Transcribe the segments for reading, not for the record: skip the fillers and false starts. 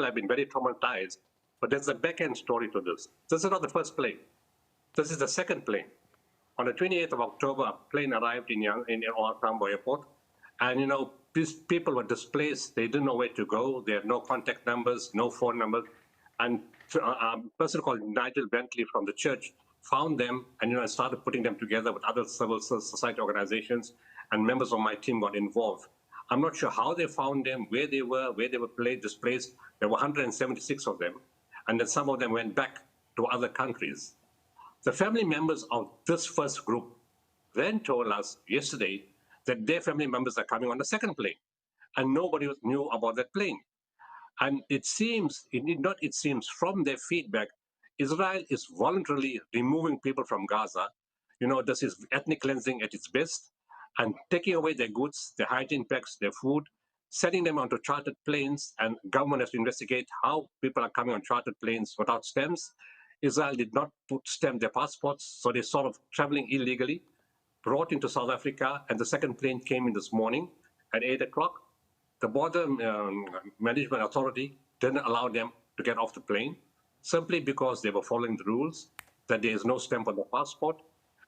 have been very traumatized, but there's a back-end story to this. This is not the first plane. This is the second plane. On the 28th of October, a plane arrived in ORTambo airport, and these people were displaced. They didn't know where to go. They had no contact numbers, no phone numbers, and a person called Nigel Bentley from the church found them and started putting them together with other civil society organizations, and members of my team got involved. I'm not sure how they found them, where they were displaced. There were 176 of them, and then some of them went back to other countries. The family members of this first group then told us yesterday that their family members are coming on the second plane, and nobody knew about that plane. And it seems from their feedback, Israel is voluntarily removing people from Gaza. This is ethnic cleansing at its best, and taking away their goods, their hygiene packs, their food, sending them onto chartered planes, and government has to investigate how people are coming on chartered planes without stamps. Israel did not stamp their passports, so they're sort of traveling illegally, brought into South Africa, and the second plane came in this morning at 8 o'clock. The border management authority didn't allow them to get off the plane simply because they were following the rules, that there is no stamp on the passport.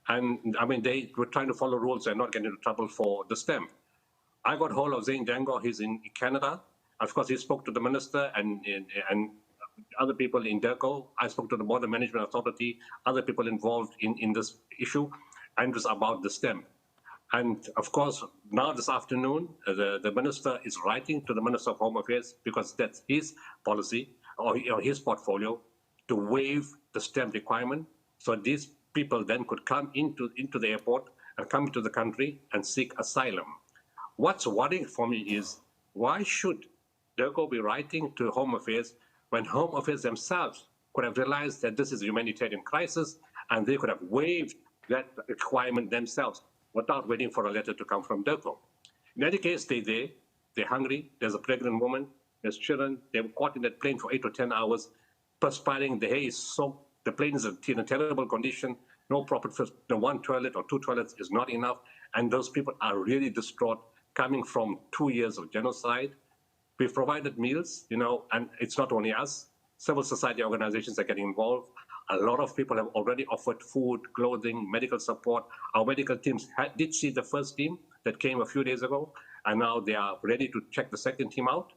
And they were trying to follow rules and not get into trouble for the stamp. I got hold of Zane Django. He's in Canada. Of course, he spoke to the minister and other people in DERCO. I spoke to the Border Management Authority, other people involved in this issue, and it was about the stamp. And of course, now this afternoon, the minister is writing to the Minister of Home Affairs, because that's his policy or his portfolio, to waive the stamp requirement, so these people then could come into the airport and come into the country and seek asylum. What's worrying for me is, why should DERCO be writing to Home Affairs when Home Affairs themselves could have realized that this is a humanitarian crisis, and they could have waived that requirement themselves without waiting for a letter to come from DERCO? In any case, they're hungry, there's a pregnant woman, there's children, they were caught in that plane for 8 or 10 hours, perspiring, the hair is soaked, the plane is in a terrible condition, no proper, one toilet or two toilets is not enough, and those people are really distraught, coming from 2 years of genocide. We've provided meals, and it's not only us. Civil society organizations are getting involved. A lot of people have already offered food, clothing, medical support. Our medical teams did see the first team that came a few days ago, and now they are ready to check the second team out.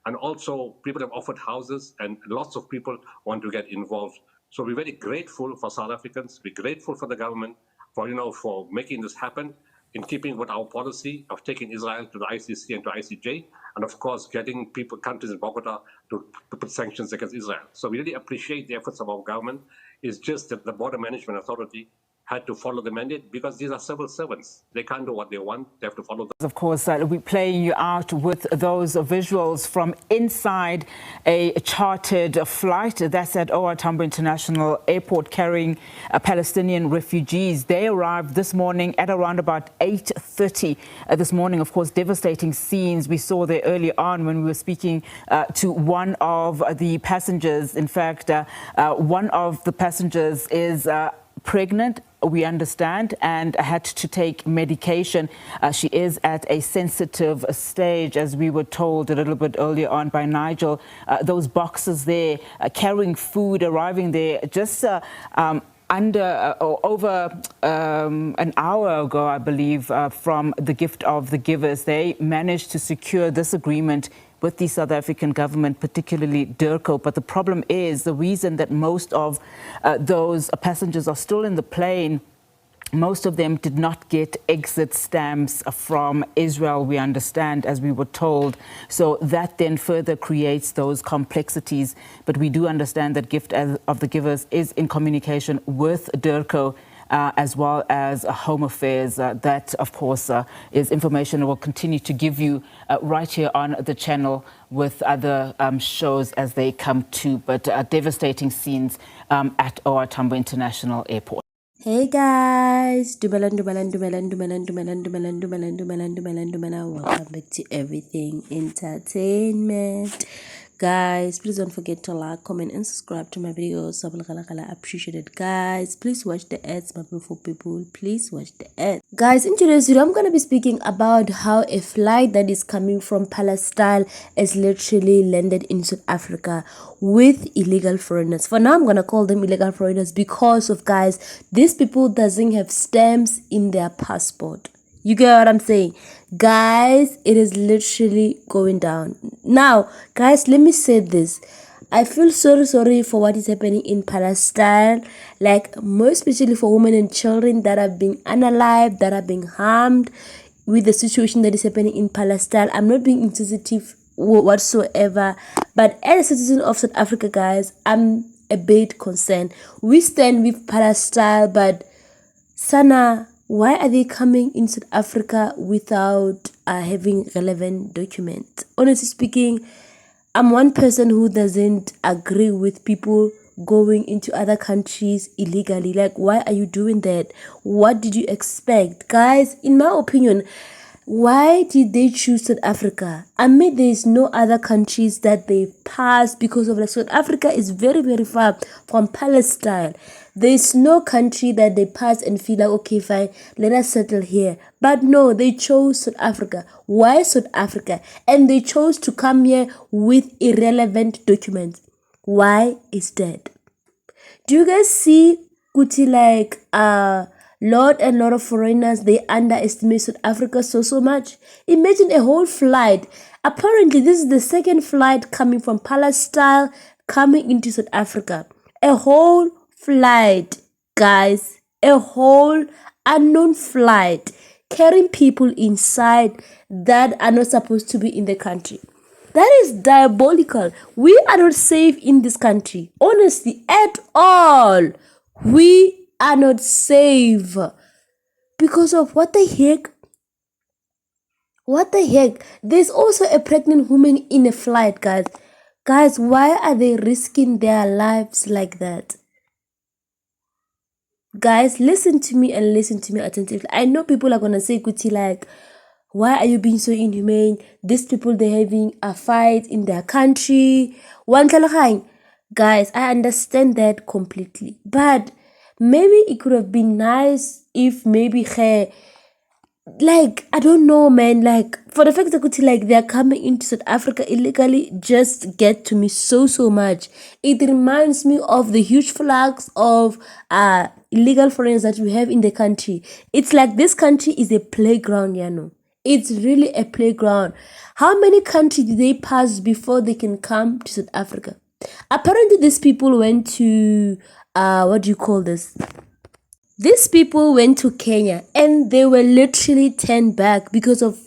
And also, people have offered houses, and lots of people want to get involved. So we're very grateful for South Africans. We're grateful for the government for making this happen, in keeping with our policy of taking Israel to the ICC and to ICJ, and of course, getting countries in Bogota to put sanctions against Israel. So we really appreciate the efforts of our government. It's just that the Border Management Authority had to follow the mandate, because these are civil servants. They can't do what they want. They have to follow the... Of course, we're playing you out with those visuals from inside a chartered flight that's at ORTambo International Airport, carrying Palestinian refugees. They arrived this morning at around about 8:30 this morning. Of course, devastating scenes we saw there early on when we were speaking to one of the passengers. In fact, one of the passengers is pregnant, we understand, and had to take medication. She is at a sensitive stage, as we were told a little bit earlier on by Nigel. Those boxes there, carrying food, arriving there just over an hour ago, I believe, from the Gift of the Givers. They managed to secure this agreement with the South African government, particularly DERCO. But the problem is, the reason that most of those passengers are still in the plane, most of them did not get exit stamps from Israel, we understand, as we were told. So that then further creates those complexities. But we do understand that Gift of the Givers is in communication with DERCO, as well as Home Affairs. That, of course, is information we'll continue to give you right here on the channel with other shows as they come to. But devastating scenes at ORTambo International Airport. Hey guys, welcome back to Everything Entertainment. Guys, please don't forget to like, comment, and subscribe to my videos. I appreciate it. Guys, please watch the ads, my beautiful people. Please watch the ads. Guys, in today's video, I'm going to be speaking about how a flight that is coming from Palestine is literally landed in South Africa with illegal foreigners. For now, I'm going to call them illegal foreigners because of, guys, these people doesn't have stamps in their passport. You get what I'm saying? Guys, it is literally going down. Now, guys, let me say this. I feel sorry for what is happening in Palestine. Like, more especially for women and children that are being unalived, that are being harmed with the situation that is happening in Palestine. I'm not being insensitive whatsoever. But as a citizen of South Africa, guys, I'm a bit concerned. We stand with Palestine, but Sana, why are they coming in South Africa without having relevant documents? Honestly speaking, I'm one person who doesn't agree with people going into other countries illegally. Like, why are you doing that? What did you expect? Guys, in my opinion, why did they choose South Africa? I mean, there is no other countries that they passed because of like South Africa is very far from Palestine. There is no country that they pass and feel like, okay, fine, let us settle here. But no, they chose South Africa. Why South Africa? And they chose to come here with irrelevant documents. Why is that? Do you guys see Kuti like lot of foreigners, they underestimate South Africa so much? Imagine a whole flight. Apparently, this is the second flight coming from Palestine coming into South Africa. A whole flight, guys. A whole unknown flight carrying people inside that are not supposed to be in the country. That is diabolical. We are not safe in this country. Honestly, at all. We are not safe. Because of what the heck? What the heck? There's also a pregnant woman in a flight, guys. Guys, why are they risking their lives like that? Guys, listen to me and listen to me attentively. I know people are going to say, Kuti, like, why are you being so inhumane? These people, they're having a fight in their country. Guys, I understand that completely. But maybe it could have been nice if maybe like, I don't know, man, like, for the fact that like they're coming into South Africa illegally just get to me so much. It reminds me of the huge flags of illegal foreigners that we have in the country. It's like this country is a playground, you know. It's really a playground. How many countries did they pass before they can come to South Africa? Apparently, these people went to, what do you call this? These people went to Kenya and they were literally turned back because of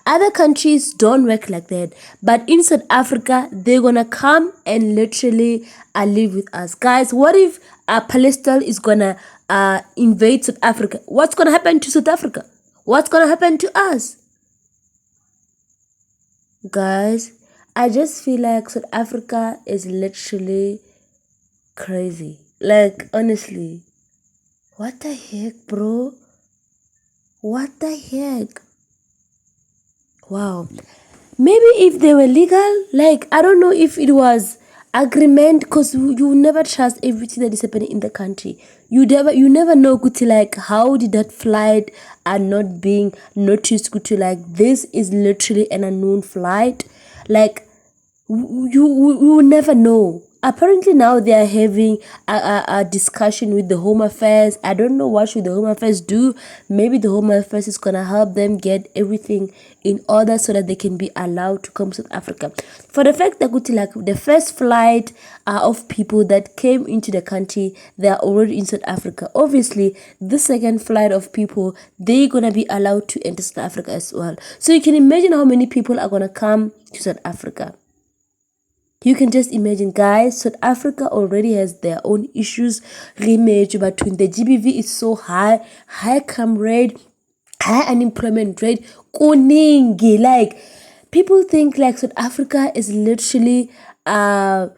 other countries don't work like that. But in South Africa, they're gonna come and literally live with us. Guys, what if Palestine is gonna invade South Africa? What's gonna happen to South Africa? What's gonna happen to us? Guys, I just feel like South Africa is literally crazy. Like, honestly. What the heck, bro? What the heck? Wow. Maybe if they were legal, like, I don't know if it was agreement, because you never trust everything that is happening in the country. You never know, Kuti, like, how did that flight are not being noticed, Kuti, like, this is literally an unknown flight. Like, you will never know. Apparently now they are having a discussion with the Home Affairs. I don't know what should the Home Affairs do. Maybe the Home Affairs is gonna help them get everything in order so that they can be allowed to come to South Africa. For the fact that like the first flight of people that came into the country, they are already in South Africa. Obviously, the second flight of people, they're gonna be allowed to enter South Africa as well. So you can imagine how many people are gonna come to South Africa. You can just imagine, guys, South Africa already has their own issues. Rematch between the GBV is so high crime rate, high unemployment rate, kuningi. Like, people think like South Africa is literally a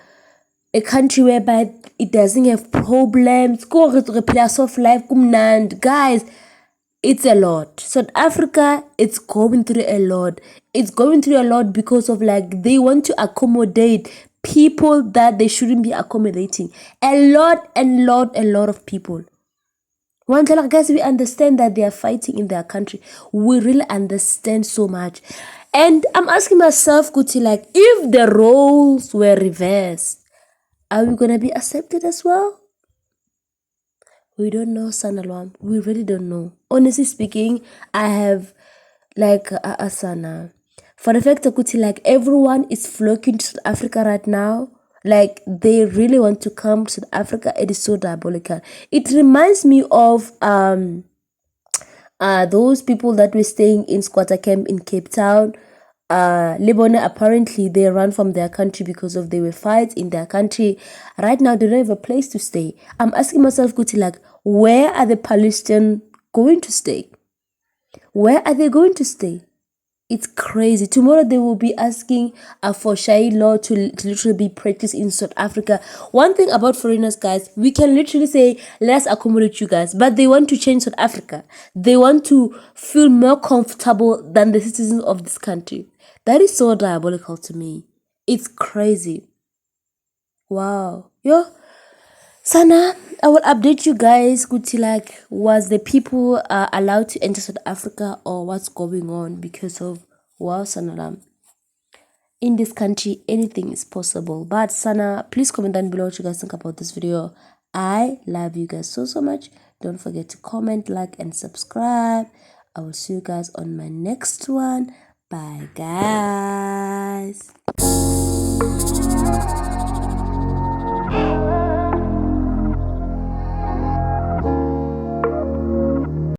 country whereby it doesn't have problems. Of life, guys. It's a lot. South Africa, it's going through a lot. It's going through a lot because of like they want to accommodate people that they shouldn't be accommodating. A lot of people. One time, guys, we understand that they are fighting in their country. We really understand so much. And I'm asking myself, Kuti, like, if the roles were reversed, are we gonna be accepted as well? We don't know, Sanalwam. We really don't know. Honestly speaking, I have like Asana. For the fact that Kuti, like, everyone is flocking to South Africa right now. Like, they really want to come to South Africa. It is so diabolical. It reminds me of those people that were staying in squatter camp in Cape Town. Lebanon, apparently they ran from their country because of there were fights in their country. Right now they don't have a place to stay. I'm asking myself, Kuti, like, where are the Palestinians going to stay? Where are they going to stay? It's crazy. Tomorrow they will be asking for Sharia law to literally be practiced in South Africa. One thing about foreigners, guys, we can literally say, let's accommodate you guys, but they want to change South Africa. They want to feel more comfortable than the citizens of this country. That is so diabolical to me. It's crazy. Wow. Yo, Sana, I will update you guys, Kuti, like, was the people allowed to enter South Africa or what's going on because of, wow, Sana, in this country, anything is possible. But Sana, please comment down below what you guys think about this video. I love you guys so much. Don't forget to comment, like, and subscribe. I will see you guys on my next one. Bye, guys.